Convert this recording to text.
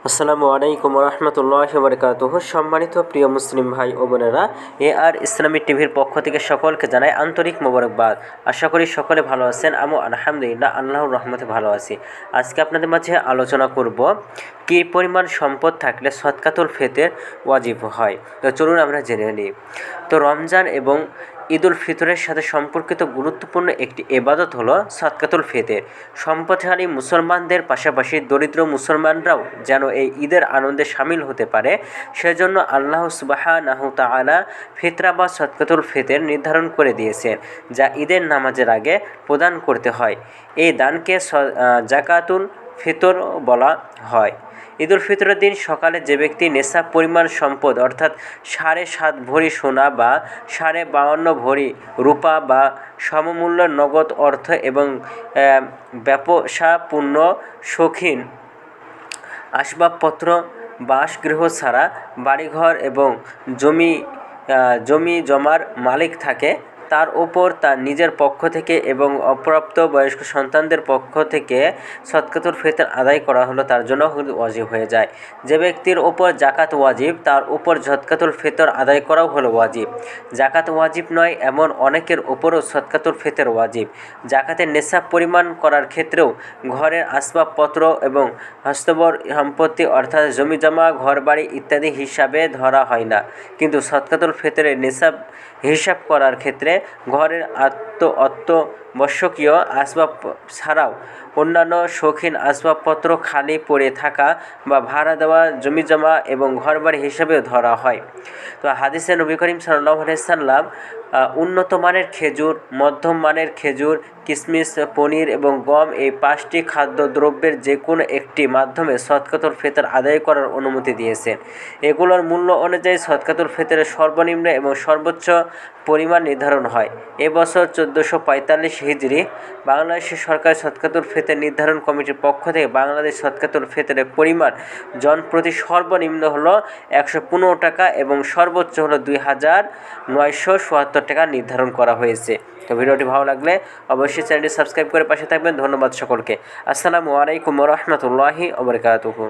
আসসালামু আলাইকুম রহমতুল্লাহি ওয়া বারাকাতুহু। সম্মানিত প্রিয় মুসলিম ভাই ও বোনেরা, আর ইসলামী টিভির পক্ষ থেকে সকলকে জানাই আন্তরিক মোবারকবাদ। আশা করি সকলে ভালো আছেন। আমি আলহামদুলিল্লাহ আল্লাহর রহমতে ভালো আছি। আজকে আপনাদের মাঝে আলোচনা করব কী পরিমাণ সম্পদ থাকলে সদকাতুল ফিতর ওয়াজিব হয়। তো চলুন আমরা জেনে নিই। তো রমজান এবং ঈদুল ফিতরের সাথে সম্পর্কিত গুরুত্বপূর্ণ একটি ইবাদত হলো সদকাতুল ফিতর। সম্পদশালী মুসলমানদের পাশাপাশি দরিদ্র মুসলমানরাও যেন এই ঈদের আনন্দে শামিল হতে পারে, সেজন্য আল্লাহ সুবহানাহু তাআলা ফিতরা বা সদকাতুল ফিতর নির্ধারণ করে দিয়েছেন, যা ঈদের নামাজের আগে প্রদান করতে হয়। এই দানকে জাকাতুল ফিতর বলা হয়। ঈদুল ফিতরের দিন সকালে যে ব্যক্তি নেশাব পরিমাণ সম্পদ অর্থাৎ 7.5 ভরি সোনা বা 52 ভরি রূপা বা সমমূল্য নগদ অর্থ এবং ব্যবসাপূর্ণ শৌখিন আসবাবপত্র, বাসগৃহ ছাড়া বাড়িঘর এবং জমি জমার মালিক থাকে, তার ওপর তার নিজের পক্ষ থেকে এবং অপ্রাপ্ত বয়স্ক সন্তানদের পক্ষ থেকে সদকাতুল ফিতর আদায় করা হলো তার জন্য ওয়াজিব হয়ে যায়। যে ব্যক্তির ওপর জাকাত ওয়াজিব, তার উপর সদকাতুল ফিতর আদায় করাও হলো ওয়াজিব। জাকাত ওয়াজিব নয় এমন অনেকের ওপরও সদকাতুল ফিতর ওয়াজিব। জাকাতের নেশাব পরিমাণ করার ক্ষেত্রেও ঘরের আসবাবপত্র এবং হস্তবর সম্পত্তি অর্থাৎ জমিজমা, ঘরবাড়ি ইত্যাদি হিসাবে ধরা হয় না, কিন্তু সদকাতুল ফিতরের নেশাব হিসাব করার ক্ষেত্রে ঘরের অত্যাবশ্যকীয় আসবাব ছাড়াও অন্যান্য শৌখিন আসবাবপত্র খালি পড়ে থাকা বা ভাড়া দেওয়া জমিজমা এবং ঘরবাড়ি হিসেবেও ধরা হয়। তো হাদিসে নবী করিম সাল্লাল্লাহু আলাইহি সাল্লাম উন্নত মানের খেজুর, মধ্যম মানের খেজুর, কিশমিশ, পনির এবং গম এই 5টি খাদ্যদ্রব্যের যে কোনো একটি মাধ্যমে সদকাতুল ফিতর আদায় করার অনুমতি দিয়েছেন। এগুলোর মূল্য অনুযায়ী সদকাতুল ফিতরের সর্বনিম্ন এবং সর্বোচ্চ পরিমাণ নির্ধারণ হয়। এবছর 1445 হিজরি বাংলাদেশের সরকার সদকাতুল ফিতর নির্ধারণ কমিটির পক্ষ থেকে বাংলাদেশ সদকাতুল ফিতরের পরিমাণ জনপ্রতি সর্বনিম্ন হলো 115 টাকা এবং সর্বোচ্চ হলো 2974 টাকা নির্ধারণ করা হয়েছে। তো ভিডিওটি ভালো লাগলে অবশ্যই চ্যানেলটি সাবস্ক্রাইব করে পাশে থাকবেন। ধন্যবাদ সকলকে। আসসালামু আলাইকুম ওয়া রাহমাতুল্লাহি ওয়া বারাকাতুহু।